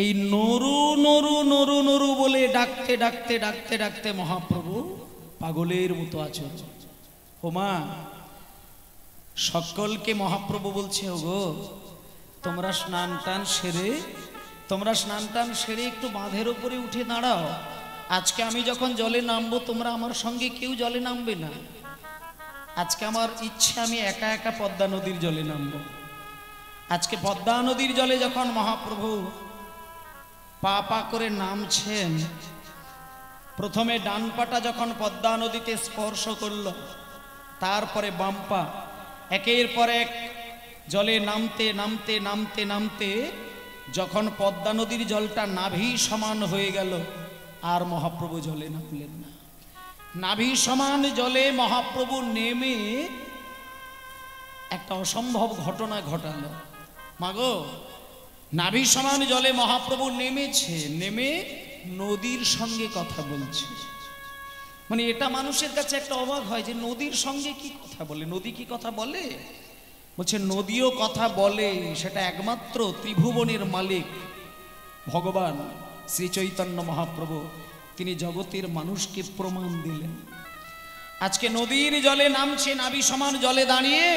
এই নরু নরু নরু নরু বলে ডাকতে ডাকতে ডাকতে ডাকতে মহাপ্রভু পাগলের মতো আচরণ। হোমা সকলকে মহাপ্রভু বলছে, ওগো তোমরা স্নান টান সেরে একটু বাঁধের উপরে উঠে দাঁড়াও। আজকে আমি যখন জলে নামবো তোমরা আমার সঙ্গে কেউ জলে নামবে না। আজকে আমার ইচ্ছে আমি একা একা পদ্মা নদীর জলে নামবো। আজকে পদ্মা নদীর জলে যখন মহাপ্রভু পা পা করে নামছেন, প্রথমে ডান পাটা যখন পদ্মা নদীতে স্পর্শ করল, তারপরে বাম পা একের পর এক জলে নামতে নামতে নামতে নামতে যখন পদ্মা নদীর জলটা নাভি সমান হয়ে গেল, আর মহাপ্রভু জলে নামলেন না। নাভি সমান জলে মহাপ্রভু নেমে একটা অসম্ভব ঘটনা ঘটালো। মাগো, নাভি সমান জলে মহাপ্রভু নেমেছে, নেমে নদীর সঙ্গে কথা বলছে। মানে এটা মানুষের কাছে একটা অবাক হয় যে নদীর সঙ্গে কি কথা বলে, নদী কি কথা বলে? বলছে নদীও কথা বলে, সেটা একমাত্র ত্রিভুবনের মালিক ভগবান শ্রী চৈতন্য মহাপ্রভু, তিনি জগতের মানুষকে প্রমাণ দিলেন। আজকে নদীর জলে নামছে, নাভি সমান জলে দাঁড়িয়ে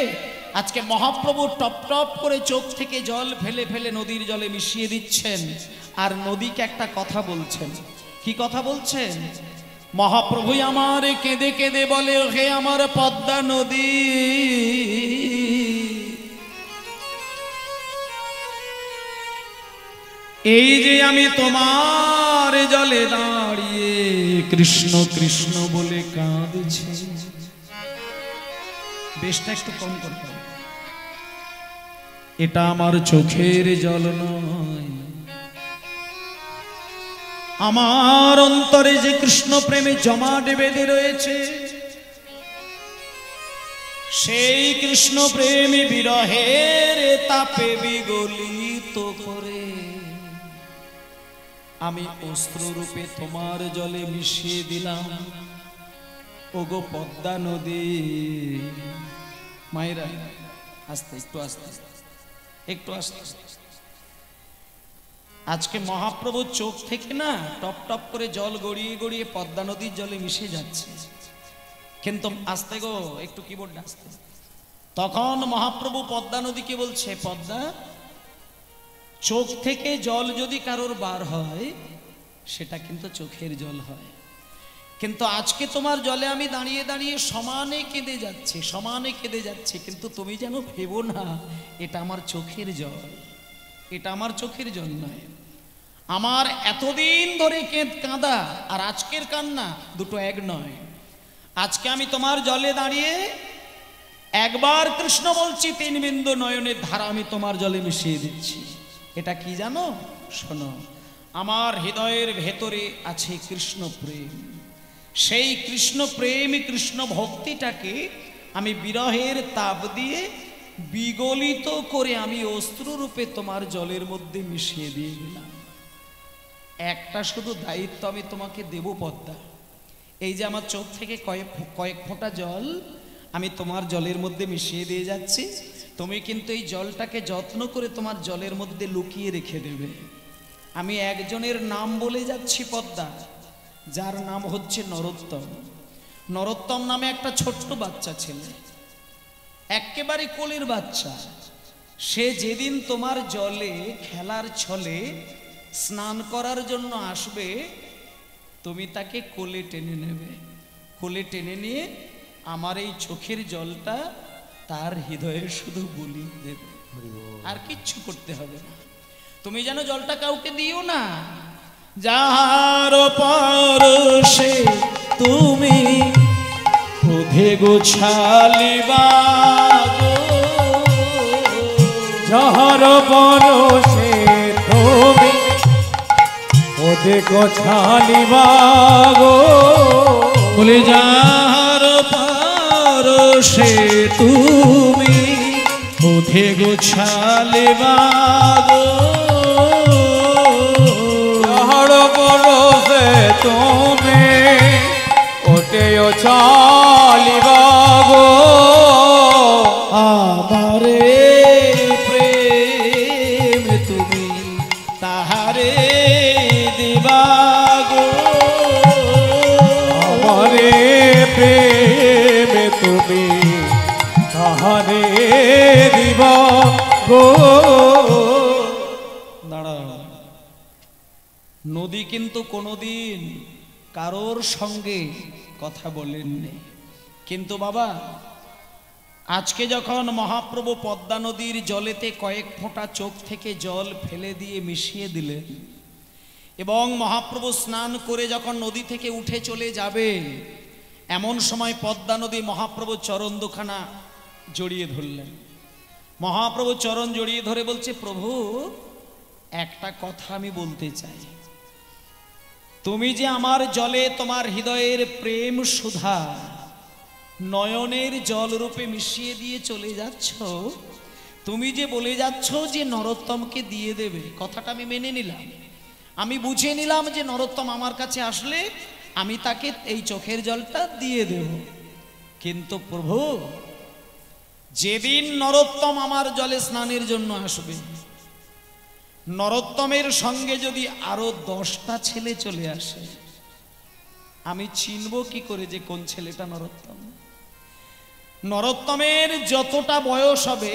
আজকে মহাপ্রভু টপ টপ করে চোখ থেকে জল ফেলে ফেলে নদীর জলে মিশিয়ে দিচ্ছেন, আর নদীকে একটা কথা বলছেন। কি কথা বলছেন? মহাপ্রভু আমার কেঁদে কেঁদে বলে, হে আমার পদ্মা নদী, এই যে আমি তোমার জলে দাঁড়িয়ে কৃষ্ণ কৃষ্ণ বলে কাঁদছি। বেশটা একটু কম করতে হবে। এটা আমার চোখের জল নয়, আমার অন্তরে যে কৃষ্ণ প্রেমে জমাট বেঁধে রয়েছে, সেই কৃষ্ণ প্রেমী বিরহের তাপে বিগলিত করে আমি অস্ত্র রূপে তোমার জলে মিশিয়ে দিলাম। ওগো পদ্মা নদী। মায়েরা আস্তে একটু আস্তে একটু আস্তে। আজকে মহাপ্রভুর চোখ থেকে না টপ টপ করে জল গড়িয়ে গড়িয়ে পদ্মা নদীর জলে মিশে যাচ্ছে, কিন্তু আস্তে গো একটু কিবোর্ড আস্তে। তখন মহাপ্রভু পদ্মা নদীকে বলছে, পদ্মা, চোখ থেকে জল যদি কারোর বার হয় সেটা কিন্তু চোখের জল হয়, কিন্তু আজকে তোমার জলে আমি দাঁড়িয়ে দাঁড়িয়ে সমানে কেঁদে যাচ্ছি, সমানে কেঁদে যাচ্ছি, কিন্তু তুমি যেন ভেবো না এটা আমার চোখের জল, এটা আমার চোখের জল নয়। আমার এতদিন ধরে কাঁদা আর আজকের কান্না দুটো এক নয়। আজকে আমি তোমার জলে দাঁড়িয়ে একবার কৃষ্ণ বলছি, 3 বিন্দু নয়নের ধারা আমি তোমার জলে মিশিয়ে দিচ্ছি। এটা কি জানো? শোনো, আমার হৃদয়ের ভেতরে আছে কৃষ্ণ প্রেম। সেই কৃষ্ণ প্রেম, কৃষ্ণ ভক্তিটাকে আমি বিরহের তাপ দিয়ে বিগলিত করে আমি অস্ত্র রূপে তোমার জলের মধ্যে মিশিয়ে দিয়ে গেলাম। একটা শুধু দায়িত্ব আমি তোমাকে দেব পদ্মা, এই যে আমার চোখ থেকে কয়েক ফোঁটা জল আমি তোমার জলের মধ্যে মিশিয়ে দিয়ে যাচ্ছি, তুমি কিন্তু এই জলটাকে যত্ন করে তোমার জলের মধ্যে লুকিয়ে রেখে দেবে। আমি একজনের নাম বলে যাচ্ছি পদ্মা, যার নাম হচ্ছে নরোত্তম। নরোত্তম নামে একটা ছোট্ট বাচ্চা ছেলে, একেবারে কোলের বাচ্চা। সে যেদিন তোমার জলে খেলার ছলে স্নান করার জন্য আসবে, তুমি তাকে কোলে টেনে নেবে, কোলে টেনে নিয়ে আমার এই চোখের জলটা তার হৃদয়ে শুধু বলি দেবে, আর কিচ্ছু করতে হবে না। তুমি যেন জলটা কাউকে দিও না। যাহার পরশে তুমি ওধে গোছালিবা, যাহার পরশে তুমি ওধে গোছালিবা গো, বলে যাহার পরশে তুমি ওধে গোছালিবা গো, যাহার পরশে তুমি ওঠে গোছালিবা গো, আমারে প্রেম তুমি তাহার তাহারে দিবাগো আমারে প্রেমে তুমি তাহারে দিবা গো। দাঁড়াও, নদী কিন্তু কোনোদিন কারোর সঙ্গে কথা বলেননি, কিন্তু বাবা আজকে যখন মহাপ্রভু পদ্মা নদীর জলেতে কয়েক ফোঁটা চোখ থেকে জল ফেলে দিয়ে মিশিয়ে দিলেন এবং মহাপ্রভু স্নান করে যখন নদী থেকে উঠে চলে যাবে, এমন সময় পদ্মা নদী মহাপ্রভু চরণ দুখানা জড়িয়ে ধরলেন। মহাপ্রভু চরণ জড়িয়ে ধরে বলছে, প্রভু একটা কথা আমি বলতে চাই, তুমি যে আমার জলে তোমার হৃদয়ের প্রেম সুধা নয়নের জল রূপে মিশিয়ে দিয়ে চলে যাচ্ছ, তুমি যে বলে যাচ্ছ যে নরোত্তমকে দিয়ে দেবে, কথাটা আমি মেনে নিলাম, আমি বুঝে নিলাম যে নরোত্তম আমার কাছে আসলে আমি তাকে এই চোখের জলটা দিয়ে দেব। কিন্তু প্রভু, যেদিন নরোত্তম আমার জলে স্নানের জন্য আসবে, নরোত্তমের সঙ্গে যদি আরো 10টা ছেলে চলে আসে, আমি চিনব কি করে যে কোন ছেলেটা নরোত্তম? নরোত্তমের যতটা বয়স হবে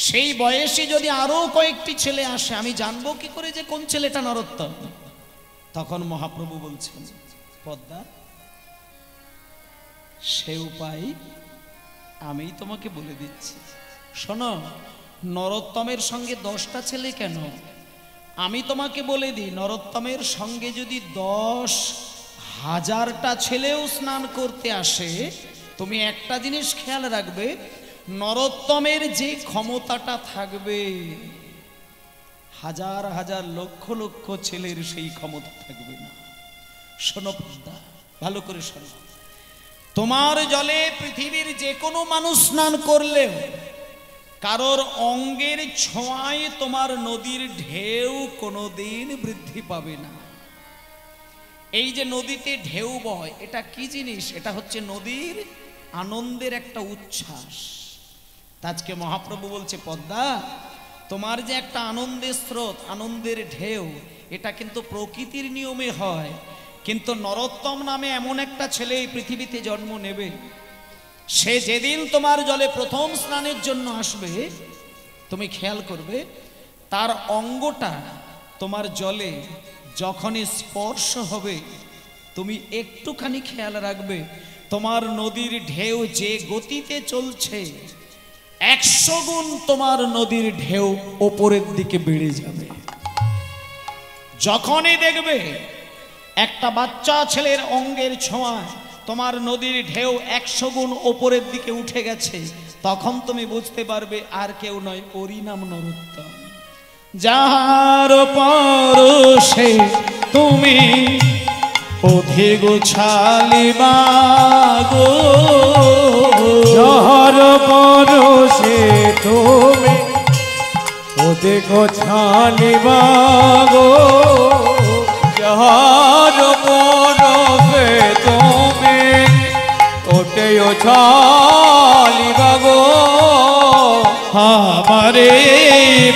সেই বয়সে যদি আরো কয়েকটি ছেলে আসে, আমি জানবো কি করে যে কোন ছেলেটা নরোত্তম? তখন মহাপ্রভু বলছেন, পদ্মা, সে উপায় আমি তোমাকে বলে দিচ্ছি। শোনো, নরোত্তমের সঙ্গে 10টা ছেলে কেন, আমি তোমাকে বলে দিই, নরোত্তমের সঙ্গে যদি 10,000টা ছেলেও স্নান করতে আসে, তুমি একটা জিনিস খেয়াল রাখবে, নরোত্তমের যে ক্ষমতাটা থাকবে, হাজার হাজার লক্ষ লক্ষ ছেলের সেই ক্ষমতা থাকবে না। শোনো পদ্মা, ভালো করে শোনো, তোমার জলে পৃথিবীর যে কোনো মানুষ স্নান করলেও কারোর অঙ্গের ছোঁয়ায় তোমার নদীর ঢেউ কোনোদিন বৃদ্ধি পাবে না। এই যে নদীতে ঢেউ বয়, এটা কি জিনিস? এটা হচ্ছে নদীর আনন্দের একটা উচ্ছ্বাস। আজকে মহাপ্রভু বলছে, পদ্মা, তোমার যে একটা আনন্দের স্রোত, আনন্দের ঢেউ, এটা কিন্তু প্রকৃতির নিয়মে হয়, কিন্তু নরোত্তম নামে এমন একটা ছেলে এই পৃথিবীতে জন্ম নেবে, সে যেদিন তোমার জলে প্রথম স্নানের জন্য আসবে, তুমি খেয়াল করবে তার অঙ্গটা তোমার জলে যখনই স্পর্শ হবে, তুমি একটুখানি খেয়াল রাখবে, তোমার নদীর ঢেউ যে গতিতে চলছে 100 গুণ তোমার নদীর ঢেউ ওপরের দিকে বেড়ে যাবে। যখনই দেখবে একটা বাচ্চা ছেলের অঙ্গের ছোঁয়ায় তোমার নদীর ঢেউ 100 গুণ ওপরের দিকে উঠে গেছে, তখন তুমি বুঝতে পারবে আর কেউ নয়, ওরই নাম নরোত্তম। যাহার পরশে তুমি অধিক ছালিবা গো, যাহার পরশে তুমি অধিক ছালিবা গো, যাহার পরশে তুমি অধিক ছালিবা গো, আমারে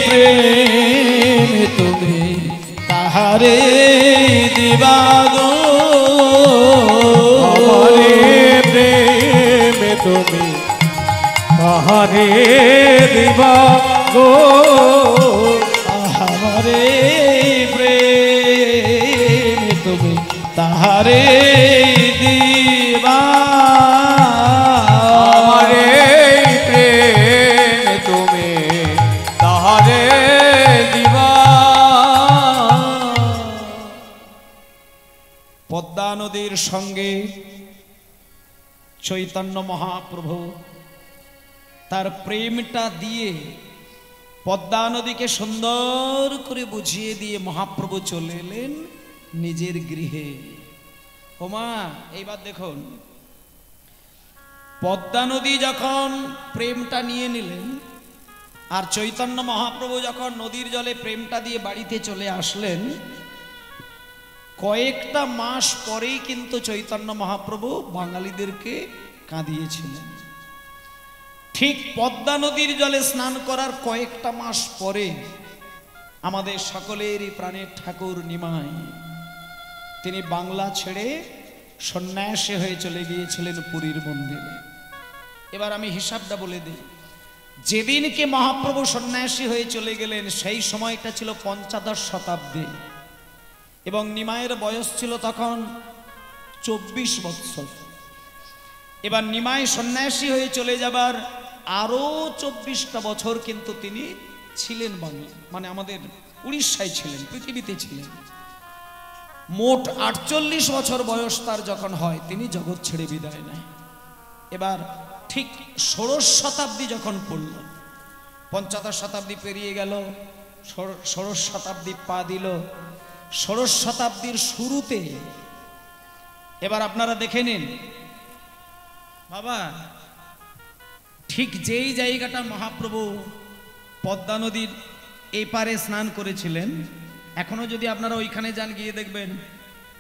প্রেম তুমি তাহারে দিবাগো, আমারে প্রেম তুমি তাহারে দিবা গো, আমারে প্রেম তুমি তাহারে দিবা, আমারে প্রেম তুমি তাহারে দিবা। পদ্মা নদীর সঙ্গে চৈতন্য মহাপ্রভু তার প্রেমটা দিয়ে পদ্মা নদীকে সুন্দর করে বুঝিয়ে দিয়ে মহাপ্রভু চলে এলেন নিজের গৃহে। ওমা, এইবার দেখুন, পদ্মা নদী যখন প্রেমটা নিয়ে নিলেন আর চৈতন্য মহাপ্রভু যখন নদীর জলে প্রেমটা দিয়ে বাড়িতে চলে আসলেন, কয়েকটা মাস পরেই কিন্তু চৈতন্য মহাপ্রভু বাঙালিদেরকে কাঁদিয়েছিলেন। ঠিক পদ্মা নদীর জলে স্নান করার কয়েকটা মাস পরে আমাদের সকলেরই প্রাণের ঠাকুর নিমাই, তিনি বাংলা ছেড়ে সন্ন্যাসী হয়ে চলে গিয়েছিলেন পুরীর মন্দিরে। এবার আমি হিসাবটা বলে দিই, যেদিনকে মহাপ্রভু সন্ন্যাসী হয়ে চলে গেলেন সেই সময়টা ছিল পঞ্চদশ শতাব্দী এবং নিমাইয়ের বয়স ছিল তখন 24 বৎসর। এবার নিমাই সন্ন্যাসী হয়ে চলে যাবার আরো 24টা বছর কিন্তু তিনি ছিলেন বাংলা, মানে আমাদের উড়িষ্যায় ছিলেন, পৃথিবীতে ছিলেন। মোট 48 বছর বয়স তার যখন হয় তিনি জগৎ ছেড়ে বিদায় নেয়। এবার ঠিক ষোড়শ শতাব্দী যখন পড়ল, পঞ্চদশ শতাব্দী পেরিয়ে গেল, ষোড়শ শতাব্দী পা দিল, ষোড়শ শতাব্দীর শুরুতে এবার আপনারা দেখে নিন বাবা, ঠিক যেই জায়গাটা মহাপ্রভু পদ্মা নদীর এপারে স্নান করেছিলেন, এখনো যদি আপনারা ওইখানে যান গিয়ে দেখবেন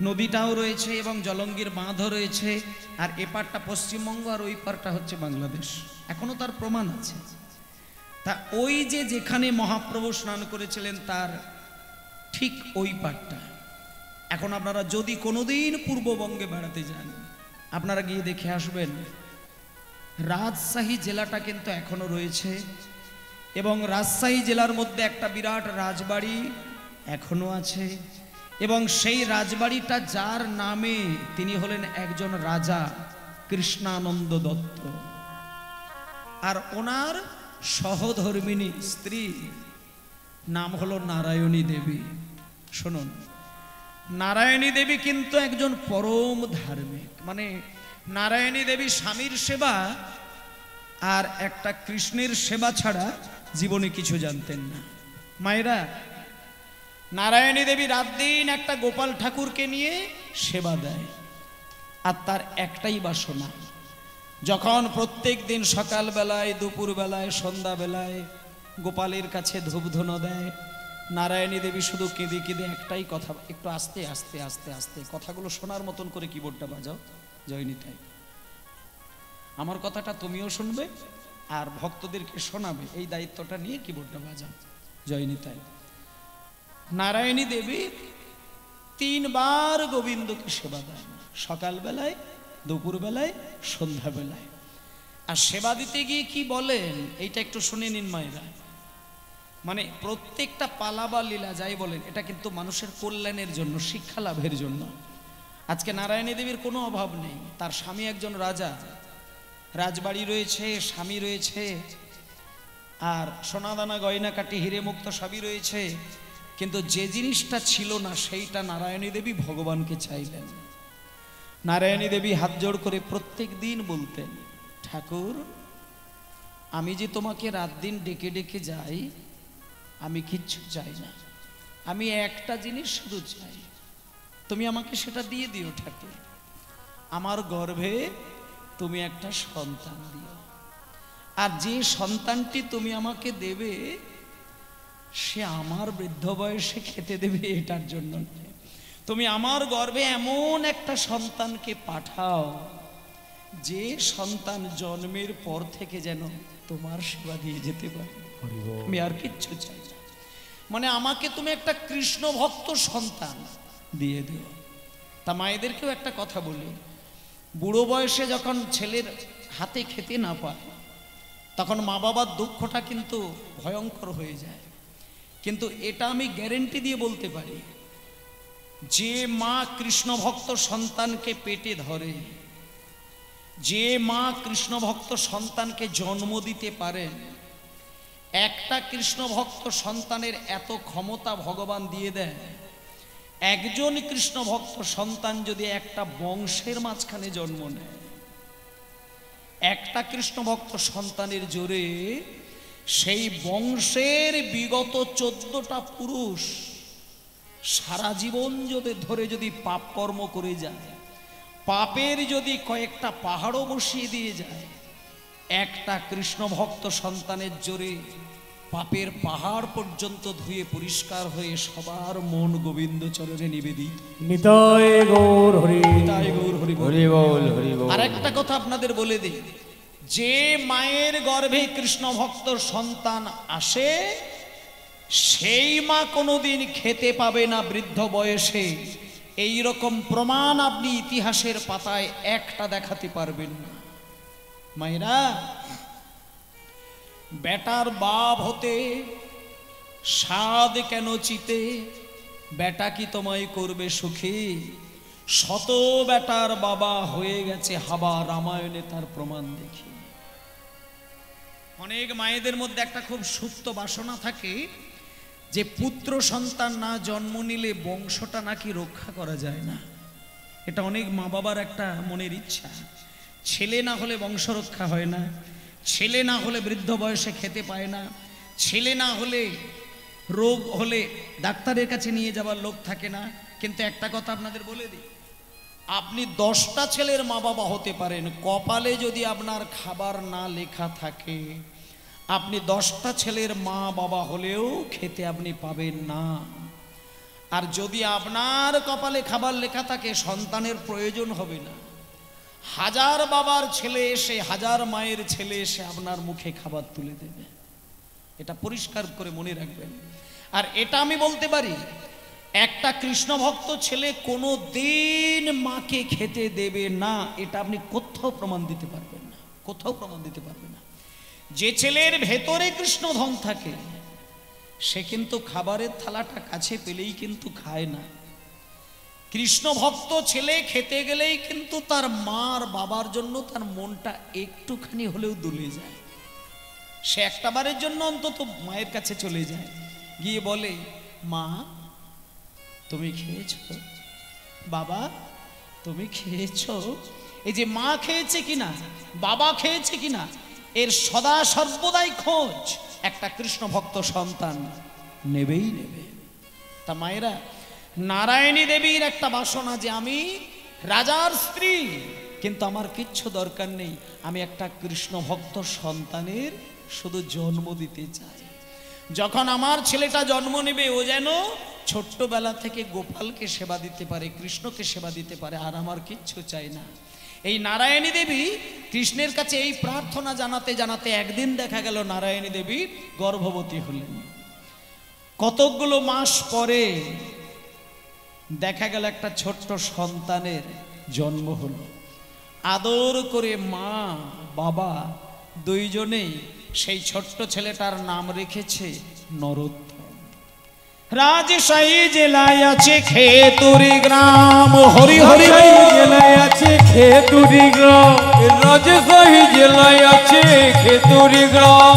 নদীটাও রয়েছে এবং জলঙ্গির বাঁধও রয়েছে, আর এপারটা পশ্চিমবঙ্গ আর ওই পারটা হচ্ছে বাংলাদেশ, এখনো তার প্রমাণ আছে। তা ওই যে যেখানে মহাপ্রভু স্নান করেছিলেন তার ঠিক ওই পারটা, এখন আপনারা যদি কোনোদিন পূর্ববঙ্গে বেড়াতে যান আপনারা গিয়ে দেখে আসবেন, রাজশাহী জেলাটা কিন্তু এখনো রয়েছে এবং রাজশাহী জেলার মধ্যে একটা বিরাট রাজবাড়ি এখনো আছে এবং সেই রাজবাড়িটা যার নামে, তিনি হলেন একজন রাজা কৃষ্ণানন্দ দত্ত, আর ওনার সহধর্মিণী স্ত্রী নাম হলো নারায়ণী দেবী। শুনুন, নারায়ণী দেবী কিন্তু একজন পরম ধার্মিক, মানে নারায়ণী দেবী স্বামীর সেবা আর একটা কৃষ্ণের সেবা ছাড়া জীবনে কিছু জানতেন না। মায়েরা, নারায়ণী দেবী রাত দিন একটা গোপাল ঠাকুরকে নিয়ে সেবা দেয়, আর তার একটাই বাসনা, যখন প্রত্যেক দিন সকাল বেলায়, দুপুর বেলায়, সন্ধ্যা বেলায় গোপালের কাছে ধূপধুনো দেয়, নারায়ণী দেবী শুধু কেঁদে কেঁদে একটাই কথা, একটু আস্তে আস্তে আস্তে আস্তে কথাগুলো শোনার মতন করে কিবোর্ডটা বাজাও জয়নিতাই, আমার কথাটা তুমিও শুনবে আর ভক্তদেরকে শোনাবে, এই দায়িত্বটা নিয়ে কিবোর্ডটা বাজাও জয়নিতাই। নারায়ণী দেবী 3 বার গোবিন্দকে সেবা দেন, সকাল বেলায়, দুপুর বেলায়, সন্ধ্যা বেলায়। আর সেবা দিতে গিয়ে কি বলেন এইটা একটু শুনে নিন মায়েরা, মানে প্রত্যেকটা পালা বা লীলা যাই বলেন এটা কিন্তু মানুষের কল্যাণের জন্য, শিক্ষা লাভের জন্য। আজকে নারায়ণী দেবীর কোনো অভাব নেই, তার স্বামী একজন রাজা, রাজবাড়ি রয়েছে, স্বামী রয়েছে, আর সোনাদানা গয়না কাটি হিরে মুক্ত সবই রয়েছে, কিন্তু যে জিনিসটা ছিল না সেইটা নারায়ণী দেবী ভগবানকে চাইলেন। নারায়ণী দেবী হাত জোড় করে প্রত্যেক দিন বলতেন, ঠাকুর আমি যে তোমাকে রাত দিন ডেকে ডেকে যাই, আমি কিচ্ছু চাই না, আমি একটা জিনিস শুধু চাই, তুমি আমাকে সেটা দিয়ে দিও ঠাকুর, আমার গর্ভে তুমি একটা সন্তান দিও, আর যে সন্তানটি তুমি আমাকে দেবে সে আমার বৃদ্ধ বয়সে খেতে দেবে এটার জন্য নয়, তুমি আমার গর্ভে এমন একটা সন্তানকে পাঠাও যে সন্তান জন্মের পর থেকে যেন তোমার সেবা দিয়ে যেতে পারে, আমি আর কিচ্ছু চাই না, মানে আমাকে তুমি একটা কৃষ্ণ ভক্ত সন্তান দিয়ে দিও। তা মায়েদেরকেও একটা কথা বলি, বুড়ো বয়সে যখন ছেলের হাতে খেতে না পায় তখন মা বাবার দুঃখটা কিন্তু ভয়ঙ্কর হয়ে যায়, কিন্তু এটা আমি গ্যারেন্টি দিয়ে বলতে পারি, যে মা কৃষ্ণ ভক্ত সন্তানকে পেটে ধরে, যে মা কৃষ্ণ ভক্ত সন্তানকে জন্ম দিতে পারেন, একটা কৃষ্ণ ভক্ত সন্তানের এত ক্ষমতা ভগবান দিয়ে দেয়, একজন কৃষ্ণ ভক্ত সন্তান যদি একটা বংশের মাঝখানে জন্ম নেয়, একটা কৃষ্ণ ভক্ত সন্তানের জোরে সেই বংশের বিগত 14টা পুরুষ সারা জীবন ধরে যদি পাপ কর্ম করে যায়, পাপের যদি কয়েকটা পাহাড়ও বসিয়ে দিয়ে যায়, একটা কৃষ্ণ ভক্ত সন্তানের জোরে পাপের পাহাড় পর্যন্ত ধুয়ে পরিষ্কার হয়ে সবার মন গোবিন্দ চরণে নিবেদিত। নিতাই গৌর হরি, নিতাই গৌর হরি হরি বল, হরি বল। আর একটা কথা আপনাদের বলে দিই, যে মায়ের গর্ভে কৃষ্ণ ভক্ত সন্তান আসে সেই মা কোনোদিন খেতে পাবে না বৃদ্ধ বয়সে, এই রকম প্রমাণ আপনি ইতিহাসের পাতায় একটা দেখাতে পারবেন না। মায়েরা, বেটার বাপ হতে স্বাদ কেন চিতে, বেটা কি তোমায় করবে সুখী, শত বেটার বাবা হয়ে গেছে হাবা, রামায়ণে তার প্রমাণ দেখি। অনেক মায়েদের মধ্যে একটা খুব সুপ্ত বাসনা থাকে যে পুত্র সন্তান না জন্ম নিলে বংশটা নাকি রক্ষা করা যায় না। এটা অনেক মা বাবার একটা মনের ইচ্ছা। ছেলে না হলে বংশ রক্ষা হয় না, ছেলে না হলে বৃদ্ধ বয়সে খেতে পায় না, ছেলে না হলে রোগ হলে ডাক্তারের কাছে নিয়ে যাবার লোক থাকে না। কিন্তু একটা কথা আপনাদের বলে দিই, আপনি 10টা ছেলের মা বাবা হতে পারেন, কপালে যদি আপনার খাবার না লেখা থাকে, আপনি 10টা ছেলের মা বাবা হলেও খেতে আপনি পাবেন না। আর যদি আপনার কপালে খাবার লেখা থাকে, সন্তানের প্রয়োজন হবে না। 1000 বাবার ছেলে এসে, 1000 মায়ের ছেলে এসে আপনার মুখে খাবার তুলে দেবে। এটা পরিষ্কার করে মনে রাখবেন। আর এটা আমি বলতে পারি, একটা কৃষ্ণ ভক্ত ছেলে কোনো দিন মাকে খেতে দেবে না, এটা আপনি কোথাও প্রমাণ দিতে পারবেন না, কোথাও প্রমাণ দিতে পারবেন না। যে ছেলের ভেতরে কৃষ্ণধন থাকে সে কিন্তু খাবারের থালাটা কাছে পেলেই কিন্তু খায় না। কৃষ্ণ ভক্ত ছেলে খেতে গেলেই কিন্তু তার মার বাবার জন্য তার মনটা একটুখানি হলেও দুলে যায়। সে একটাবারের জন্য অন্তত মায়ের কাছে চলে যায়, গিয়ে বলে, মা তুমি খেয়েছো, বাবা তুমি খেয়েছো। এই যে মা খেয়েছে কিনা, বাবা খেয়েছে কিনা, এর সদা সর্বদাই খোঁজ একটা কৃষ্ণ ভক্ত সন্তান নেবেই নেবে। তা মায়েরা, নারায়ণী দেবীর একটা বাসনা যে আমি রাজার স্ত্রী, কিন্তু আমার কিচ্ছু দরকার নেই, আমি একটা কৃষ্ণ ভক্ত সন্তানের শুধু জন্ম দিতে চাই। যখন আমার ছেলেটা জন্ম নেবে, ও যেন ছোট্টবেলা থেকে গোপালকে সেবা দিতে পারে, কৃষ্ণকে সেবা দিতে পারে, আর আমার কিচ্ছু চাই না। এই নারায়ণী দেবী কৃষ্ণের কাছে এই প্রার্থনা জানাতে জানাতে একদিন দেখা গেল নারায়ণী দেবী গর্ভবতী হলেন। কতকগুলো মাস পরে দেখা গেল একটা ছোট্ট সন্তানের জন্ম হলো। আদর করে মা বাবা দুইজনেই সেই ছোট্ট ছেলেটার নাম রেখেছে নরোত্তম। রাজশাহী জেলায় আছে খেতুরি গ্রাম, হরি হরি জেলায় আছে খেতুরি গ্রাম, রাজশাহী জেলায় আছে খেতুরি গ্রাম,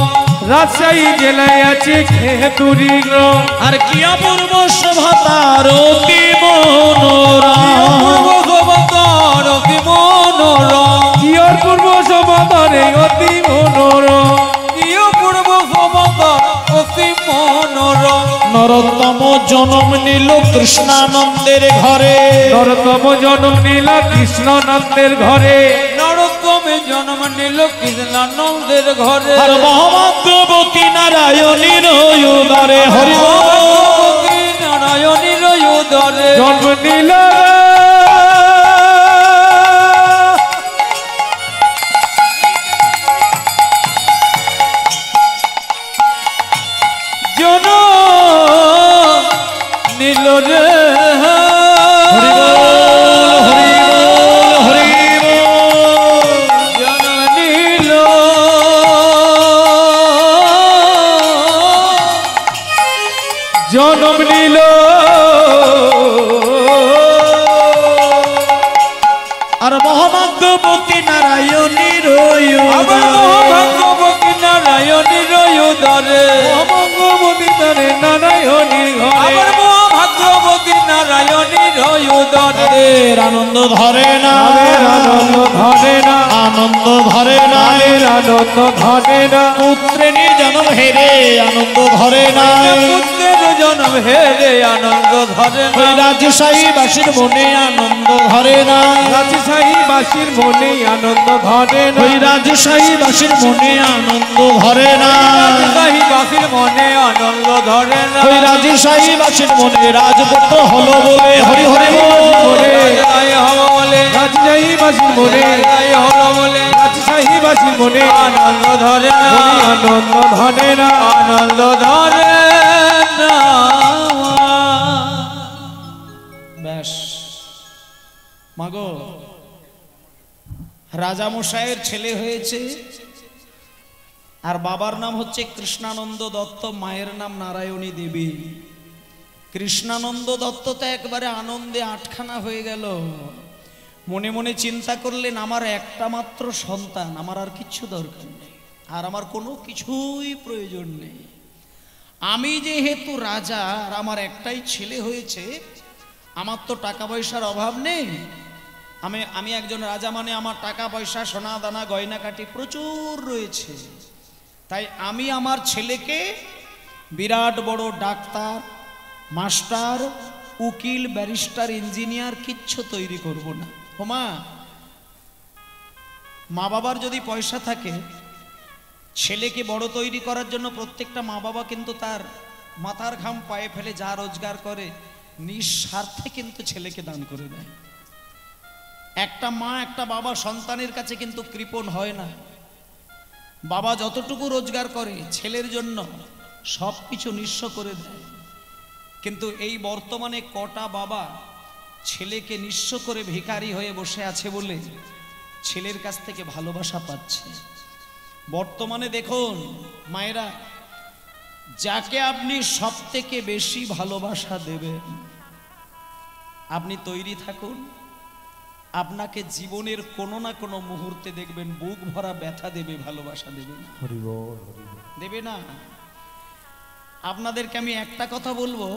রাজশাহী জেলায় আছে খেতুরি গ্রাম। আর কি অপূর্ব শোভাতার অতি মনোরম, অতি মনোরম, কি অপূর্ব শোভাতারে অতি মনোরম, কি অপূর্ব শোভাতার অতি মনোরম। নরোত্তম জন্ম নিল কৃষ্ণানন্দের ঘরে, নরোত্তম জন্ম নিল কৃষ্ণানন্দের ঘরে, নরোত্তমে জন্ম নিল কৃষ্ণানন্দের ঘরে। আর মহাভাগ্যবতী নারায়ণীর উদরে, হরি ভগবতী নারায়ণীর উদরে জন্ম নিল নীল রে, হরি হরি জন্ম নীল, জন্ম নিল আর মহাভাগ্যবতী নারায়ণীর আবার ভগবতী নারায়ণীর উদরে, ভগবতী তারে নারায়ণীর ঘরে, আবার ভাগ্যবতী নারায়ণীর উদরে। আনন্দ ধরে না, আনন্দ ধরে না, আনন্দ ধরে না, আনন্দ ধরে না, পুত্রের জন্ম হেরে আনন্দ ধরে না, পুত্রের জন্ম হেরে আনন্দ ধরে না, ওই রাজশাহী বাসীর মনে আনন্দ ধরে না, রাজশাহী বাসীর মনে আনন্দ ধরে না, ওই রাজশাহী বাসীর মনে আনন্দ ধরে না, রাজশাহী বাসীর মনে আনন্দ ধরে না, ওই রাজশাহী বাসীর মনে রাজপুত্র হলো বলে, হরি হরি বলে, রাজশাহী হলো বলে, রাজশাহী বাসীর মনে, রাজশাহী হলো বলে, রাজশাহী বাসীর মনে আনন্দ ধরে না, আনন্দ ধরে না, আনন্দ ধরে ব্যাস মাগো, রাজামশাইয়ের ছেলে হয়েছে, আর বাবার নাম হচ্ছে কৃষ্ণানন্দ দত্ত, মায়ের নাম নারায়ণী দেবী। কৃষ্ণানন্দ দত্ত তো একবারে আনন্দে আটখানা হয়ে গেল। মনে মনে চিন্তা করলেন, আমার একটা মাত্র সন্তান, আমার আর কিচ্ছু দরকার নেই, আর আমার কোনো কিছুই প্রয়োজন নেই। আমি যেহেতু রাজা আর আমার একটাই ছেলে হয়েছে, আমার তো টাকা পয়সার অভাব নেই। আমি একজন রাজা, মানে আমার টাকা পয়সা, সোনা দানা গয়নাকাটি প্রচুর রয়েছে। তাই আমি আমার ছেলেকে বিরাট বড় ডাক্তার, মাস্টার, উকিল, ব্যারিস্টার, ইঞ্জিনিয়ার কিচ্ছু তৈরি করব না। ওমা, মা বাবার যদি পয়সা থাকে, ছেলেকে বড় তৈরি করার জন্য প্রত্যেকটা মা বাবা কিন্তু তার মাথার ঘাম পায়ে ফেলে যা রোজগার করে নিঃস্বার্থে কিন্তু ছেলেকে দান করে দেয়। একটা মা একটা বাবা সন্তানের কাছে কিন্তু কৃপণ হয় না। বাবা যতটুকু রোজগার করে ছেলের জন্য সব কিছু নিঃস্ব করে দেয়। কিন্তু এই বর্তমানে কটা বাবা ছেলেকে নিঃস্ব করে ভিখারি হয়ে বসে আছে বলে ছেলের কাছ থেকে ভালোবাসা পাচ্ছে। বর্তমানে দেখুন মায়েরা, যাকে আপনি সব থেকে বেশি ভালোবাসা দেবেন, আপনি তৈরি থাকুন, আপনাকে জীবনের কোনো না কোনো মুহূর্তে দেখবেন বুক ভরা ব্যথা দেবে, ভালোবাসা দেবে না। দেবে না। আপনাদেরকে আমি একটা কথা বলবো,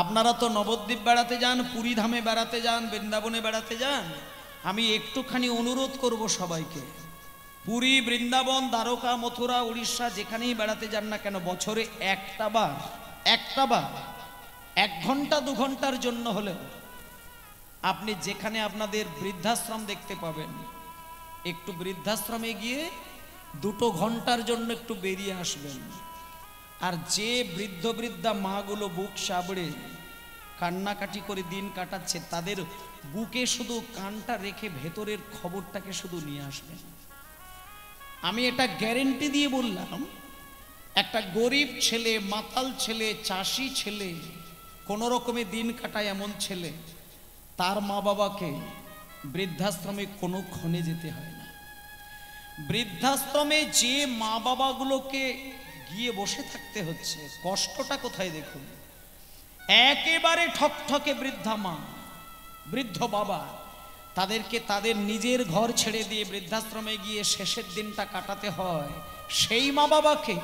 আপনারা তো নবদ্বীপ বেড়াতে যান, পুরী ধামে বেড়াতে যান, বৃন্দাবনে বেড়াতে যান। আমি একটুখানি অনুরোধ করব সবাইকে, পুরী, বৃন্দাবন, দ্বারকা, মথুরা, উড়িষ্যা যেখানেই বেড়াতে যান না কেন, বছরে একটা বার 1 ঘন্টা 2 ঘন্টার জন্য হলেও আপনি যেখানে আপনাদের বৃদ্ধাশ্রম দেখতে পাবেন, একটু বৃদ্ধাশ্রমে গিয়ে 2 ঘন্টার জন্য একটু বেরিয়ে আসবেন। আর যে বৃদ্ধ বৃদ্ধা মাগুলো বুক সাবড়ে কান্নাকাটি করে দিন কাটাচ্ছে, তাদের বুকে শুধু কানটা রেখে ভেতরের খবরটাকে শুধু নিয়ে আসবেন। আমি এটা গ্যারেন্টি দিয়ে বললাম, একটা গরিব ছেলে, মাতাল ছেলে, চাষি ছেলে, কোনো রকমে দিন কাটায় এমন ছেলে, তার মা বাবাকে বৃদ্ধাশ্রমে কোনো ক্ষণে যেতে হয় না। বৃদ্ধাশ্রমে যে মা বাবাগুলোকে গিয়ে বসে থাকতে হচ্ছে, কষ্টটা কোথায় দেখুন। একেবারে ঠকঠকে বৃদ্ধা মা, বৃদ্ধ বাবা, তাদেরকে তাদের নিজের ঘর ছেড়ে দিয়ে বৃদ্ধাশ্রমে গিয়ে শেষের দিনটা কাটাতে হয়। সেই মা বাবাকে,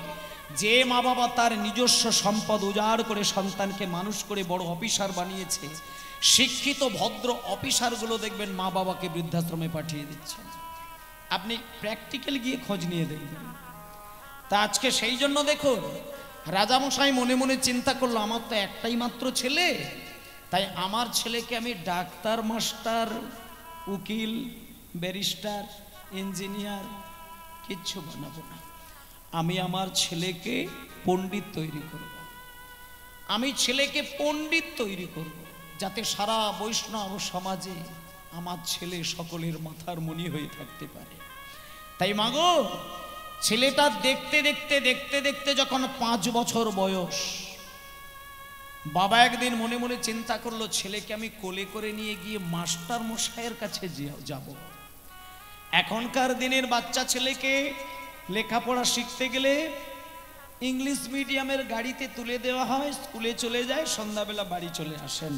যে মা বাবা তার নিজস্ব সম্পদ উজাড় করে সন্তানকে মানুষ করে বড় অফিসার বানিয়েছে, শিক্ষিত ভদ্র অফিসারগুলো দেখবেন মা বাবাকে বৃদ্ধাশ্রমে পাঠিয়ে দিচ্ছেন। আপনি প্র্যাকটিক্যাল গিয়ে খোঁজ নিয়ে দেখবেন। তা আজকে সেই জন্য দেখুন, রাজামশাই মনে মনে চিন্তা করলো, আমার তো একটাই মাত্র ছেলে, তাই আমার ছেলেকে আমি ডাক্তার, মাস্টার, উকিল, ব্যারিস্টার, ইঞ্জিনিয়ার কিচ্ছু বানাবো না। আমি আমার ছেলেকে পণ্ডিত তৈরি করব। আমি ছেলেকে পণ্ডিত তৈরি করব, যাতে সারা বৈষ্ণব সমাজে আমার ছেলে সকলের মাথার মণি হয়ে থাকতে পারে। তাই মাগো, ছেলেটা দেখতে দেখতে দেখতে দেখতে যখন 5 বছর বয়স, বাবা একদিন মনে মনে চিন্তা করলো, ছেলেকে আমি কোলে করে নিয়ে গিয়ে মাস্টার মশাইয়ের কাছে যাব। এখনকার দিনের বাচ্চা ছেলেকে লেখাপড়া শিখতে গেলে ইংলিশ মিডিয়ামের গাড়িতে তুলে দেওয়া হয়, স্কুলে চলে যায়, সন্ধ্যাবেলা বাড়ি চলে আসেন।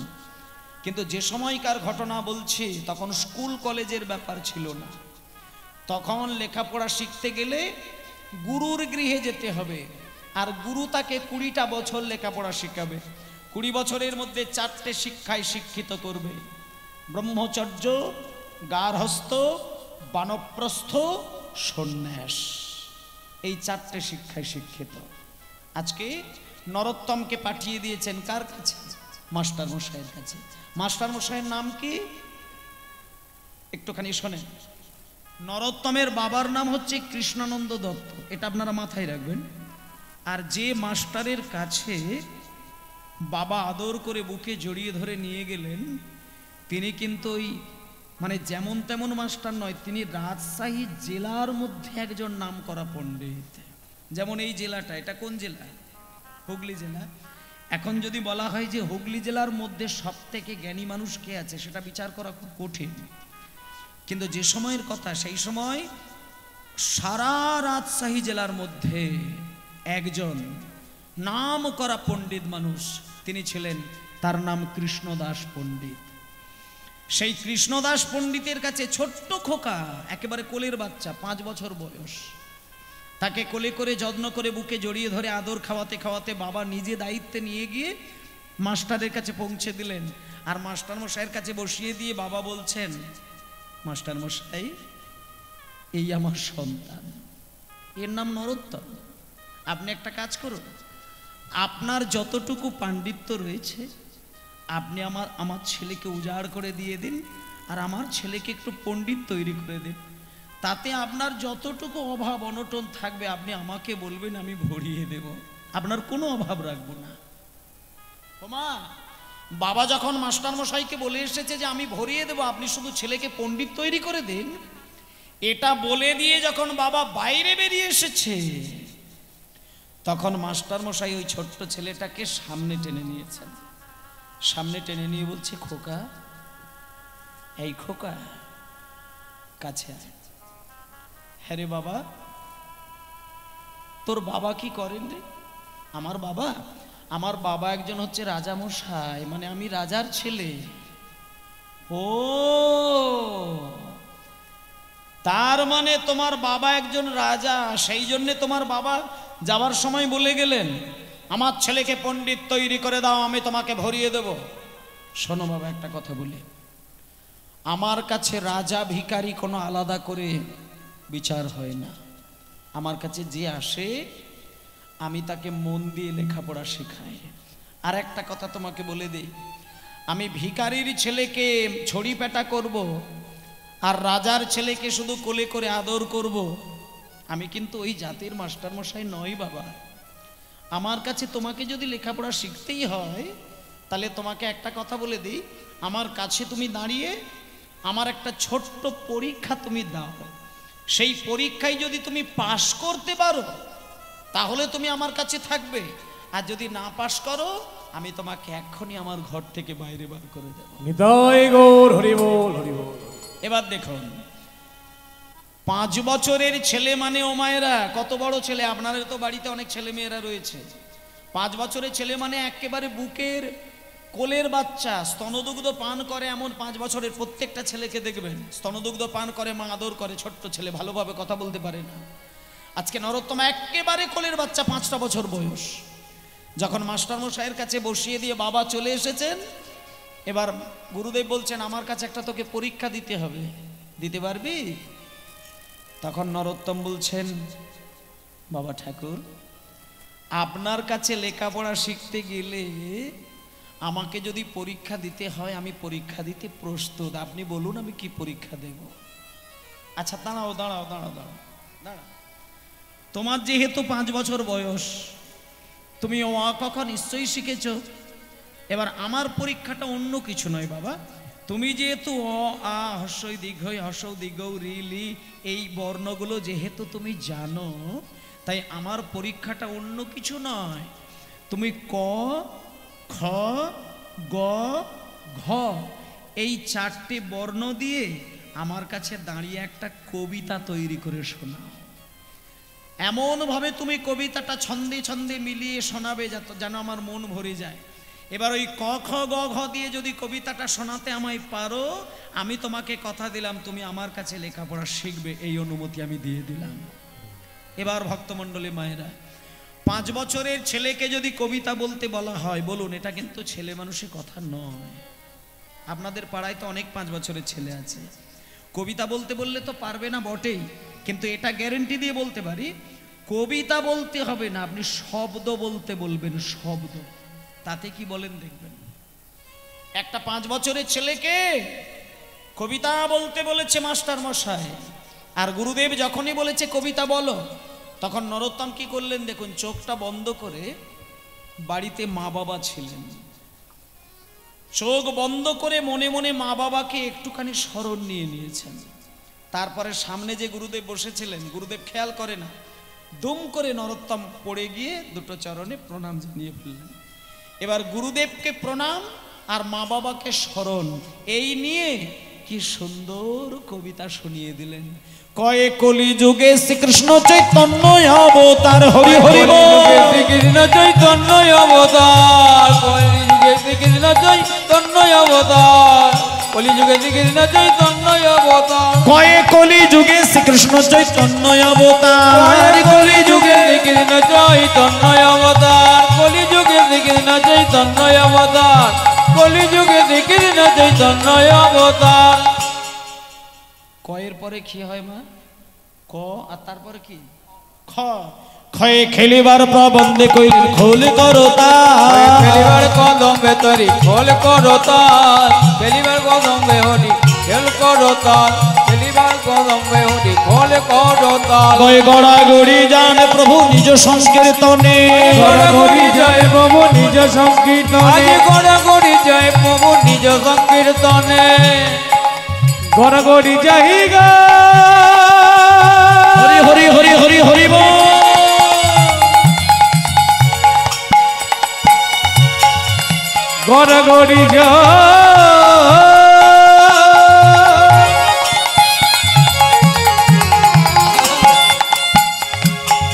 কিন্তু যে সময়কার ঘটনা বলছি, তখন স্কুল কলেজের ব্যাপার ছিল না। তখন লেখাপড়া শিখতে গেলে গুরুর গৃহে যেতে হবে, আর গুরু তাকে 20টা বছর লেখাপড়া শিখাবে। 20 বছরের মধ্যে 4টে শিক্ষায় শিক্ষিত করবে: ব্রহ্মচর্য, গার্হস্থ, বানপ্রস্থ, সন্ন্যাস। এই 4টে শিক্ষায় শিক্ষিত। আজকে নরোত্তমকে পাঠিয়ে দিয়েছেন কার কাছে? মাস্টার মশাইয়ের কাছে। মাস্টার মশাইয়ের নাম কি একটুখানি শোনেন। নরোত্তমের বাবার নাম হচ্ছে কৃষ্ণানন্দ দত্ত, এটা আপনারা মাথায় রাখবেন। আর যে মাস্টারের কাছে বাবা আদর করে বুকে জড়িয়ে ধরে নিয়ে গেলেন, তিনি কিন্তু ওই মানে যেমন তেমন মাস্টার নয়, তিনি রাজশাহী জেলার মধ্যে একজন নামকরা পণ্ডিত। যেমন এই জেলাটা, এটা কোন জেলা? হুগলি জেলা। এখন যদি বলা হয় যে হুগলি জেলার মধ্যে সব থেকে জ্ঞানী মানুষ কে আছে, সেটা বিচার করা খুব কঠিন। কিন্তু যে সময়ের কথা, সেই সময় সারা রাজশাহী জেলার মধ্যে একজন নাম করা পণ্ডিত মানুষ তিনি ছিলেন, তার নাম কৃষ্ণদাস পণ্ডিত। সেই কৃষ্ণদাস পণ্ডিতের কাছে ছোট্ট খোকা, একেবারে কোলের বাচ্চা, 5 বছর বয়স, তাকে কোলে করে যত্ন করে বুকে জড়িয়ে ধরে আদর খাওয়াতে খাওয়াতে বাবা নিজে দায়িত্বে নিয়ে গিয়ে মাস্টারের কাছে পৌঁছে দিলেন। আর মাস্টার মশাইয়ের কাছে বসিয়ে দিয়ে বাবা বলছেন, মাস্টার মশাই, এই আমার সন্তান, এর নাম নরোত্তম। আপনি একটা কাজ করুন, আপনার যতটুকু পাণ্ডিত্য রয়েছে আপনি আমার ছেলেকে উজাড় করে দিয়ে দিন, আর আমার ছেলেকে একটু পণ্ডিত তৈরি করে দিন। তাতে আপনার যতটুকু অভাব অনটন থাকবে আপনি আমাকে বলবেন, আমি ভরিয়ে দেব, আপনার কোনো অভাব রাখবো না। মা, বাবা যখন মাস্টার মশাইকে বলে এসেছে যে আমি ভরিয়ে দেব, আপনি শুধু ছেলেকে পণ্ডিত তৈরি করে দিন, এটা বলে দিয়ে যখন বাবা বাইরে বেরিয়ে এসেছে, তখন মাস্টার মশাই ওই ছোট্ট ছেলেটাকে সামনে টেনে নিয়েছেন। সামনে টেনে নিয়ে বলছে, খোকা, এই খোকা, কাছে আয়। হ্যাঁ রে বাবা, তোর বাবা কি করেন রে? আমার বাবা একজন হচ্ছে রাজা মশাই, মানে আমি রাজার ছেলে। ও, তার মানে তোমার বাবা একজন রাজা, সেই জন্য তোমার বাবা যাবার সময় বলে গেলেন, আমার ছেলেকে পণ্ডিত তৈরি করে দাও, আমি তোমাকে ভরিয়ে দেব। শোনো বাবা, একটা কথা বলি, আমার কাছে রাজা ভিখারি কোনো আলাদা করে বিচার হয় না। আমার কাছে যে আসে আমি তাকে মন দিয়ে লেখাপড়া শেখাই। আর একটা কথা তোমাকে বলে দিই, আমি ভিখারির ছেলেকে ছড়ি পেটা করব আর রাজার ছেলেকে শুধু কোলে করে আদর করব, আমি কিন্তু ওই জাতির মাস্টার মশাই নই বাবা। আমার কাছে তোমাকে যদি লেখাপড়া শিখতেই হয়, তাহলে তোমাকে একটা কথা বলে দিই, আমার কাছে তুমি দাঁড়িয়ে আমার একটা ছোট্ট পরীক্ষা তুমি দাও। সেই পরীক্ষায় যদি তুমি পাশ করতে পারো তাহলে তুমি আমার কাছে থাকবে, আর যদি না পাশ করো আমি তোমাকে এক্ষুনি আমার ঘর থেকে বাইরে বার করে দেব। নিতাই গৌর হরি বল, হরি বল। এবার দেখুন, 5 বছরের ছেলে মানে, ও মায়েরা, কত বড় ছেলে! আপনাদের তো বাড়িতে অনেক ছেলে মেয়েরা রয়েছে। 5 বছরের ছেলে মানে একেবারে বুকের কোলের বাচ্চা, স্তনদুগ্ধ পান করে এমন 5 বছরের প্রত্যেকটা ছেলেকে দেখবেন, স্তনদুগ্ধ পান করে, মা আদর করে, ছোট্ট ছেলে, ভালোভাবে কথা বলতে পারে না। আজকে নরোত্তম একেবারে কোলের বাচ্চা, 5টা বছর বয়স। যখন মাস্টার মশাইয়ের কাছে বসিয়ে দিয়ে বাবা চলে এসেছেন, এবার গুরুদেব বলছেন, আমার কাছে একটা তোকে পরীক্ষা দিতে হবে, দিতে পারবি? তখন নরোত্তম বলছেন, বাবা ঠাকুর, আপনার কাছে লেখাপড়া শিখতে গেলে আমাকে যদি পরীক্ষা দিতে হয় আমি পরীক্ষা দিতে প্রস্তুত, আপনি বলুন আমি কি পরীক্ষা দেব? আচ্ছা দাঁড়াও দাঁড়াও দাঁড়াও দাঁড়াও দাঁড়াও, তোমার যেহেতু 5 বছর বয়স, তুমি অ আ ক খ নিশ্চয়ই শিখেছ। এবার আমার পরীক্ষাটা অন্য কিছু নয় বাবা, তুমি যেহেতু অ আ হস্যই দীর্ঘই হস্যৌ দীর্ঘৌ রি লি এই বর্ণগুলো যেহেতু তুমি জানো, তাই আমার পরীক্ষাটা অন্য কিছু নয়। তুমি ক খ গ ঘ এই 4টে বর্ণ দিয়ে আমার কাছে দাঁড়িয়ে একটা কবিতা তৈরি করে শোনাও। এমনভাবে তুমি কবিতাটা ছন্দে ছন্দে মিলিয়ে শোনাবে যেন আমার মন ভরে যায়। এবার ওই ক খ গ ঘ দিয়ে যদি কবিতাটা শোনাতে আমায় পারো, আমি তোমাকে কথা দিলাম তুমি আমার কাছে লেখাপড়া শিখবে, এই অনুমতি আমি দিয়ে দিলাম। এবার ভক্তমণ্ডলী মায়েরা, 5 বছরের ছেলেকে যদি কবিতা বলতে বলা হয়, বলুন এটা কিন্তু ছেলে মানুষের কথা নয়। আপনাদের পাড়ায় তো অনেক 5 বছরের ছেলে আছে, কবিতা বলতে বললে তো পারবে না বটেই, কিন্তু এটা গ্যারেন্টি দিয়ে বলতে পারি, কবিতা বলতে হবে না, আপনি শব্দ বলতে বলবেন, শব্দ। তাতে কি বলেন দেখবেন। একটা 5 বছরের ছেলেকে কবিতা বলতে বলেছে মাস্টার মশাই, আর গুরুদেব যখনই বলেছে কবিতা বলো, তখন নরোত্তম কি করলেন দেখুন, চোখটা বন্ধ করে, বাড়িতে মা বাবা ছিলেন, চোখ বন্ধ করে মনে মনে মা বাবাকে একটুখানি স্মরণ নিয়ে নিয়েছেন। তারপরে সামনে যে গুরুদেব বসেছিলেন, গুরুদেব খেয়াল করে না, দুম করে নরোত্তম পড়ে গিয়ে দুটো চরণে প্রণাম জানিয়ে ফেললেন। এবার গুরুদেবকে প্রণাম আর মা বাবাকে স্মরণ, এই নিয়ে কি সুন্দর কবিতা শুনিয়ে দিলেন। কয়ে কলি যুগে শ্রীকৃষ্ণ চৈতন্য অবতার, হরি হরি বল। শ্রীকৃষ্ণ চৈতন্য অবতার, কলিযুগে শ্রীকৃষ্ণ চৈতন্য অবতার, কলিযুগে শ্রীকৃষ্ণ চৈতন্য অবতার। কয়ে কলি যুগে শ্রীকৃষ্ণ চৈতন্য অবতার, কলিযুগে শ্রীকৃষ্ণ চৈতন্য অবতার, কলিযুগে শ্রীকৃষ্ণ চৈতন্য অবতার, কলিযুগে শ্রীকৃষ্ণ চৈতন্য অবতার। কয়ের পরে কি হয় মা? ক আর তারপরে কি? খ। খয়ে খেলিবার প্রবন্ধে কইলেন খোল করতা, খেলিবার কদম্বে তরি খোল করতাল, খেলিবার কদম্বে হরি খেল করতাল, খেলিবার কদম্বে হরি খোল করতাল। কয়ে গড়াগড়ি জান প্রভু নিজ সংকীর্তনে, গড়াগড়ি জয় প্রভু নিজ সংকীর্তনে, আজ গড়াগড়ি জয় প্রভু নিজ সংকীর্তনে, গড়াগড়ি যাই গা হরি হরি হরি হরি হরি বল। গড়াগড়ি জয়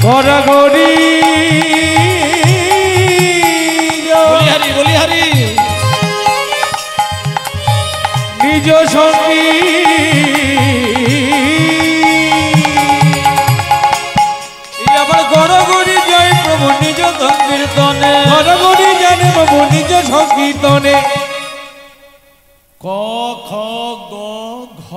গড়াগড়ি বলি হরি বলি হরি। নিজ সঙ্গী আবার গড়াগড়ি জয় প্রভু নিজ সংকীর্তনে, গড়াগড়ি জানে প্রভু নিজ সংকীর্তনে। ক খ গ ঘ।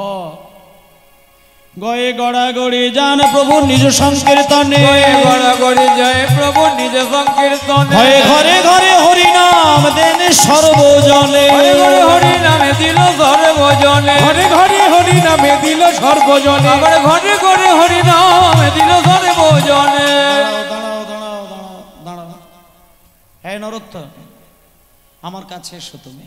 গয়ে গড়াগড়ি জান প্রভু নিজ সংকীর্তনে, গড়াগড়ি জয় প্রভু নিজ সংকীর্তনে, ঘরে ঘরে ঘরে হরি নাম দেন সর্বজনে, ঘরে ঘরে হরি নামে দিল সর্বজনে, ঘরে ঘরে হরি নামে দিল সর্বজনে। আবার ঘরে ঘরে হরি নামে দিল সর্বজনে। দাঁড়াও দাঁড়াও দাঁড়াও দাঁড়াও দাঁড়াও। হ্যাঁ নরোত্তম, আমার কাছে এসো তুমি।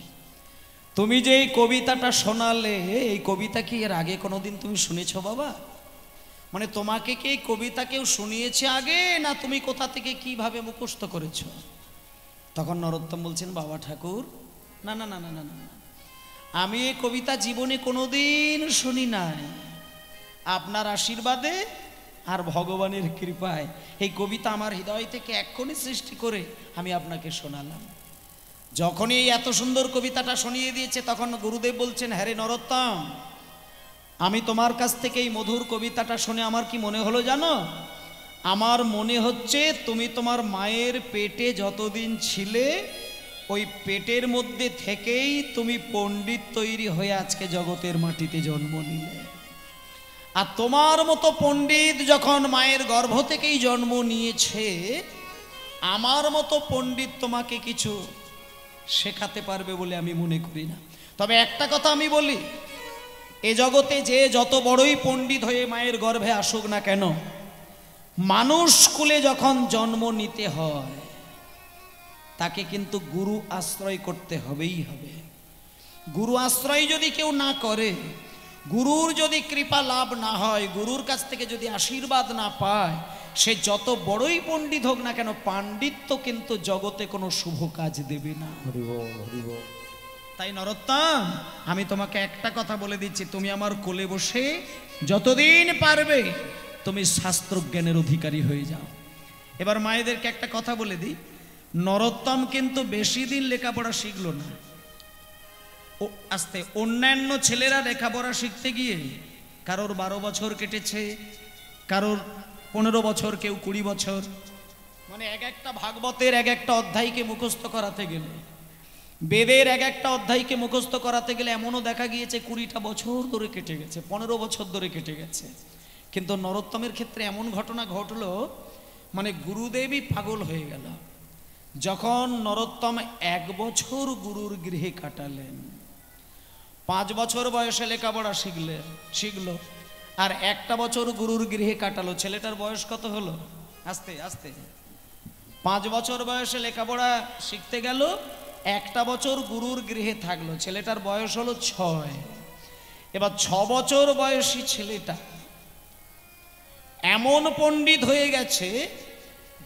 তুমি যে এই কবিতাটা শোনালে, এই কবিতা কি এর আগে কোনোদিন তুমি শুনেছো বাবা? মানে তোমাকে কি এই কবিতা কেউ শুনিয়েছে আগে, না তুমি কোথা থেকে কিভাবে মুখস্থ করেছো? তখন নরোত্তম বলছেন, বাবা ঠাকুর না না না না না না, আমি এই কবিতা জীবনে কোনোদিন শুনি নাই। আপনার আশীর্বাদে আর ভগবানের কৃপায় এই কবিতা আমার হৃদয় থেকে এক্ষুনি সৃষ্টি করে আমি আপনাকে শোনালাম। যখনই এই এত সুন্দর কবিতাটা শুনিয়ে দিয়েছে, তখন গুরুদেব বলছেন, হ্যাঁ রে নরোত্তম, আমি তোমার কাছ থেকে এই মধুর কবিতাটা শুনে আমার কি মনে হলো জানো? আমার মনে হচ্ছে তুমি তোমার মায়ের পেটে যতদিন ছিলে, ওই পেটের মধ্যে থেকেই তুমি পণ্ডিত তৈরি হয়ে আজকে জগতের মাটিতে জন্ম নিলে। আর তোমার মতো পণ্ডিত যখন মায়ের গর্ভ থেকেই জন্ম নিয়েছে, আমার মতো পণ্ডিত তোমাকে কিছু শেখাতে পারবে বলে আমি মনে করি না। তবে একটা কথা আমি বলি, এ জগতে যে যত বড়ই পণ্ডিত হয়ে মায়ের গর্ভে আসুক না কেন, মানুষ কুলে যখন জন্ম নিতে হয় তাকে কিন্তু গুরু আশ্রয় করতে হবেই হবে। গুরু আশ্রয় যদি কেউ না করে, গুরুর যদি কৃপা লাভ না হয়, গুরুর কাছ থেকে যদি আশীর্বাদ না পায়, সে যত বড়ই পণ্ডিত হোক না কেন, পাণ্ডিত্য কিন্তু জগতে কোনো শুভ কাজ দেবে না। তাই নরোত্তম, আমি তোমাকে একটা কথা বলে দিচ্ছি, তুমি আমার কোলে বসে যতদিন পারবে তুমি শাস্ত্রজ্ঞানের অধিকারী হয়ে যাও। এবার মায়েদেরকে একটা কথা বলে দিই, নরোত্তম কিন্তু বেশি দিন লেখাপড়া শিখলো না। ও আস্তে, অন্যান্য ছেলেরা লেখাপড়া শিখতে গিয়ে কারোর 12 বছর কেটেছে, কারোর 15 বছর, কেউ 20 বছর। মানে এক একটা ভাগবতের এক একটা অধ্যায়কে মুখস্থ করাতে গেলে, বেদের এক একটা অধ্যায়কে মুখস্থ করাতে গেলে এমনও দেখা গিয়েছে 20টা বছর ধরে কেটে গেছে, 15 বছর ধরে কেটে গেছে। কিন্তু নরোত্তমের ক্ষেত্রে এমন ঘটনা ঘটলো, মানে গুরুদেবই পাগল হয়ে গেল। যখন নরোত্তম 1 বছর গুরুর গৃহে কাটালেন, 5 বছর বয়সে লেখাপড়া শিখলো, আর 1টা বছর গুরুর গৃহে কাটালো। ছেলেটার বয়স কত হলো? আস্তে আস্তে 5 বছর বয়সে লেখাপড়া শিখতে গেল, 1টা বছর গুরুর গৃহে থাকলো, ছেলেটার বয়স হলো 6। এবার 6 বছর বয়সী ছেলেটা এমন পণ্ডিত হয়ে গেছে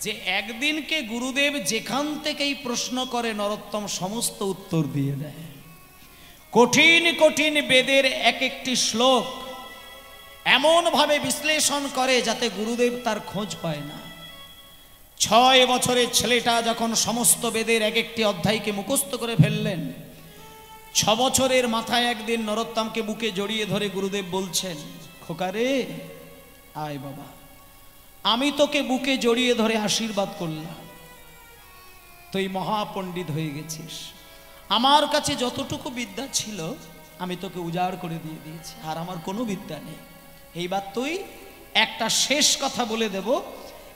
যে একদিনকে গুরুদেব যেখান থেকেই প্রশ্ন করে নরোত্তম সমস্ত উত্তর দিয়ে দেয়। কঠিন কঠিন বেদের এক একটি শ্লোক এমন ভাবে বিশ্লেষণ করে যাতে গুরুদেব তার খোঁজ পায় না। 6 বছরের ছেলেটা যখন সমস্ত বেদের এক একটি অধ্যায়কে মুখস্থ করে ফেললেন, 6 বছরের মাথায় একদিন নরোত্তমকে বুকে জড়িয়ে ধরে গুরুদেব বলছেন, খোকা রে, আয় বাবা, আমি তোকে বুকে জড়িয়ে ধরে আশীর্বাদ করলাম, তুই মহাপণ্ডিত হয়ে গেছিস। আমার কাছে যতটুকু বিদ্যা ছিল আমি তোকে উজাড় করে দিয়ে দিয়েছি, আর আমার কোনো বিদ্যা নেই। এইবার তুই একটা শেষ কথা বলে দেব,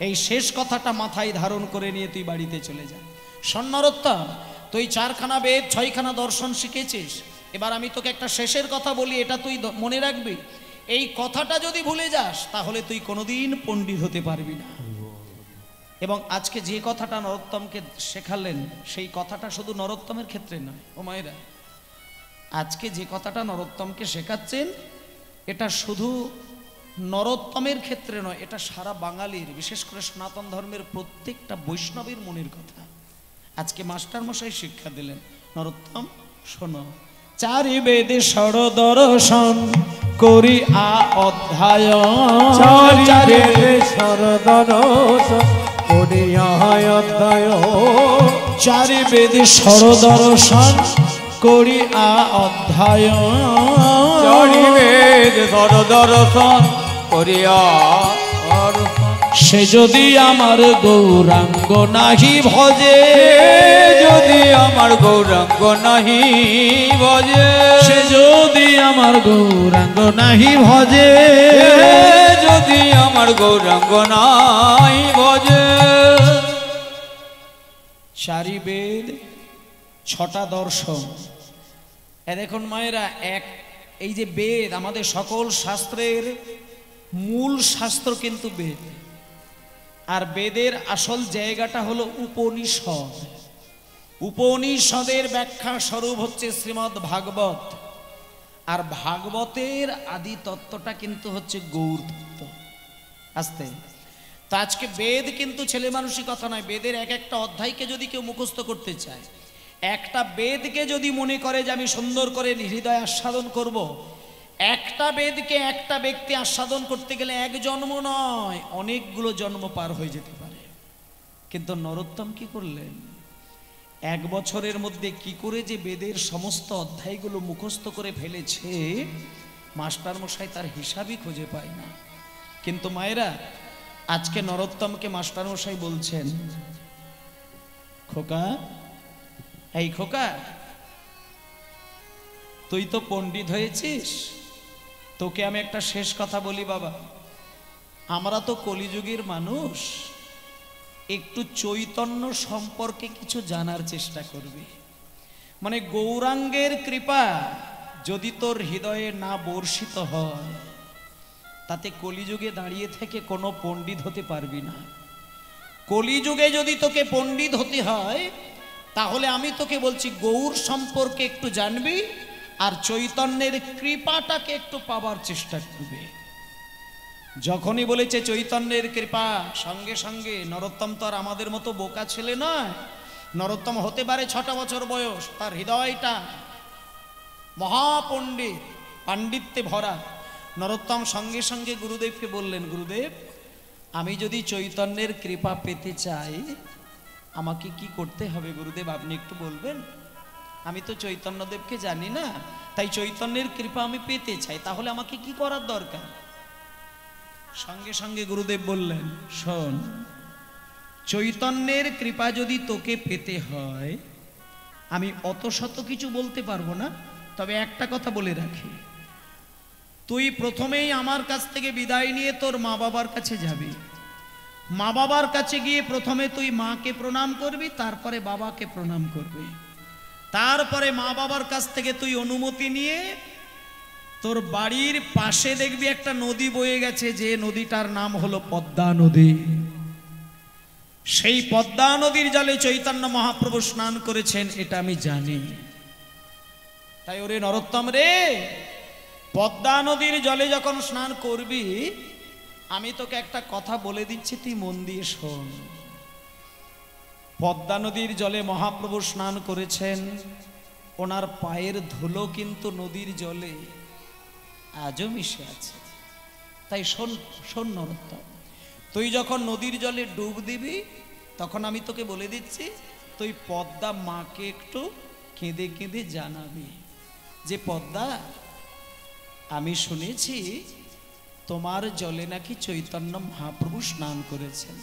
এই শেষ কথাটা মাথায় ধারণ করে নিয়ে তুই বাড়িতে চলে যা। শোন নরোত্তম, তুই 4খানা বেদ 6খানা দর্শন শিখেছিস, এবার আমি তোকে একটা শেষের কথা বলি, এটা তুই মনে রাখবি। এই কথাটা যদি ভুলে যাস তাহলে তুই কোনোদিন পণ্ডিত হতে পারবি না। এবং আজকে যে কথাটা নরোত্তমকে শেখালেন, সেই কথাটা শুধু নরোত্তমের ক্ষেত্রে নয় ও মায়েরা, আজকে যে কথাটা নরোত্তমকে শেখাচ্ছেন এটা শুধু নরোত্তমের ক্ষেত্রে নয়, এটা সারা বাঙালির, বিশেষ করে সনাতন ধর্মের প্রত্যেকটা বৈষ্ণবের মনের কথা। আজকে মাস্টার মশাই শিক্ষা দিলেন, নরোত্তম শোনো, 4 বেদে ষড় দর্শন করি অধ্যায়, 4 বেদে ষড় দর্শন করি অধ্যায়, 4 বেদে ষড় দর্শন করি অধ্যায়, 4 বেদ ষড় দর্শন করিয়া সে যদি আমার গৌরাঙ্গ নাহি ভজে, যদি আমার গৌরাঙ্গ নাহি ভজে, সে যদি আমার গৌরাঙ্গ নাহি ভজে, যদি আমার গৌরাঙ্গ নাই ভজে। 4 বেদ 6টা দর্শন। দেখুন মায়েরা, এই যে বেদ, আমাদের সকল শাস্ত্রের মূল শাস্ত্র কিন্তু বেদ, আর বেদের আসল জায়গাটা হলো উপনিষদ। উপনিষদের ব্যাখ্যা স্বরূপ হচ্ছে শ্রীমদ্ ভাগবত, আর ভাগবতের আদি তত্ত্বটা কিন্তু হচ্ছে গৌর তত্ত্ব। আস্তে তা আজকে বেদ কিন্তু ছেলে মানুষই কথা নয়, বেদের এক একটা অধ্যায়কে যদি কেউ মুখস্থ করতে চায়, একটা বেদকে যদি মনে করে যে আমি সুন্দর করে হৃদয় আস্বাদন করব, একটা বেদকে একটা ব্যক্তি আস্বাদন করতে গেলে 1 জন্ম নয়, অনেকগুলো জন্ম পার হয়ে যেতে পারে। কিন্তু নরোত্তম কি করলেন, 1 বছরের মধ্যে কি করে যে বেদের সমস্ত অধ্যায়গুলো মুখস্থ করে ফেলেছে, মাস্টার মশাই তার হিসাবই খুঁজে পায় না। কিন্তু মায়েরা, আজকে নরোত্তমকে মাস্টার মশাই বলছেন, খোকা, এই খোকা, তুই তো পণ্ডিত হয়েছিস, তোকে আমি একটা শেষ কথা বলি বাবা, আমরা তো কলিযুগের মানুষ, একটু চৈতন্য সম্পর্কে কিছু জানার চেষ্টা করবি। মানে গৌরাঙ্গের কৃপা যদি তোর হৃদয়ে না বর্ষিত হয়, তাতে কলিযুগে দাঁড়িয়ে থেকে কোনো পণ্ডিত হতে পারবি না। কলিযুগে যদি তোকে পণ্ডিত হতে হয়, তাহলে আমি তোকে বলছি গৌর সম্পর্কে একটু জানবি, আর চৈতন্যের কৃপাটাকে একটু পাবার চেষ্টা করবে। যখনই বলেছে চৈতন্যের কৃপা, সঙ্গে সঙ্গে নরোত্তম তো আর আমাদের মতো বোকা ছেলে নয়। নরোত্তম হতে পারে 6টা বছর বয়স, তার হৃদয়টা মহাপণ্ডিত, পাণ্ডিত্যে ভরা। নরোত্তম সঙ্গে সঙ্গে গুরুদেবকে বললেন, গুরুদেব, আমি যদি চৈতন্যের কৃপা পেতে চাই আমাকে কি করতে হবে গুরুদেব, আপনি একটু বলবেন? আমি তো চৈতন্যদেবকে জানি না, তাই চৈতন্যের কৃপা আমি পেতে চাই, তাহলে আমাকে কি করার দরকার? সঙ্গে সঙ্গে গুরুদেব বললেন, শোন, চৈতন্যের কৃপা যদি তোকে পেতে হয়, আমি অত শত কিছু বলতে পারবো না, তবে একটা কথা বলে রাখি, তুই প্রথমেই আমার কাছ থেকে বিদায় নিয়ে তোর মা বাবার কাছে যাবি। মা বাবার কাছে গিয়ে প্রথমে তুই মাকে প্রণাম করবি, তারপরে বাবাকে প্রণাম করবি। তারপরে মা বাবার কাছ থেকে তুই অনুমতি নিয়ে তোর বাড়ির পাশে দেখবি একটা নদী বয়ে গেছে, যে নদীটার নাম হলো পদ্মা নদী। সেই পদ্মা নদীর জলে চৈতন্য মহাপ্রভু স্নান করেছেন, এটা আমি জানি। তাই ওরে নরোত্তম রে, পদ্মা নদীর জলে যখন স্নান করবি, আমি তোকে একটা কথা বলে দিচ্ছি, তুই মন দিয়ে শোন। পদ্মা নদীর জলে মহাপ্রভু স্নান করেছেন, ওনার পায়ের ধুলো কিন্তু নদীর জলে আজও মিশে আছে। তাই শোন শোন নরোত্তম, তুই যখন নদীর জলে ডুব দিবি তখন আমি তোকে বলে দিচ্ছি, তুই পদ্মা মাকে একটু কেঁদে কেঁদে জানাবি যে পদ্মা, আমি শুনেছি তোমার জলে নাকি চৈতন্য মহাপ্রভু স্নান করেছেন।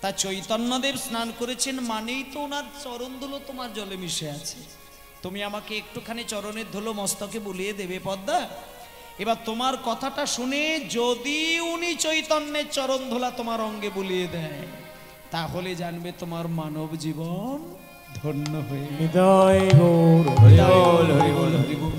তা চৈতন্যদেব স্নান করেছেন মানেই তো ওনার চরণ ধুলো তোমার জলে মিশে আছে। তুমি আমাকে একটুখানি চরণের ধুলো মস্তকে বুলিয়ে দেবে পদ্মা? এবার তোমার কথাটা শুনে যদি উনি চৈতন্যের চরণ ধুলা তোমার অঙ্গে বুলিয়ে দেয়, তাহলে জানবে তোমার মানব জীবন ধন্য হয়ে। হৃদয় গৌর হরি বল, হরি বল, হরি বল।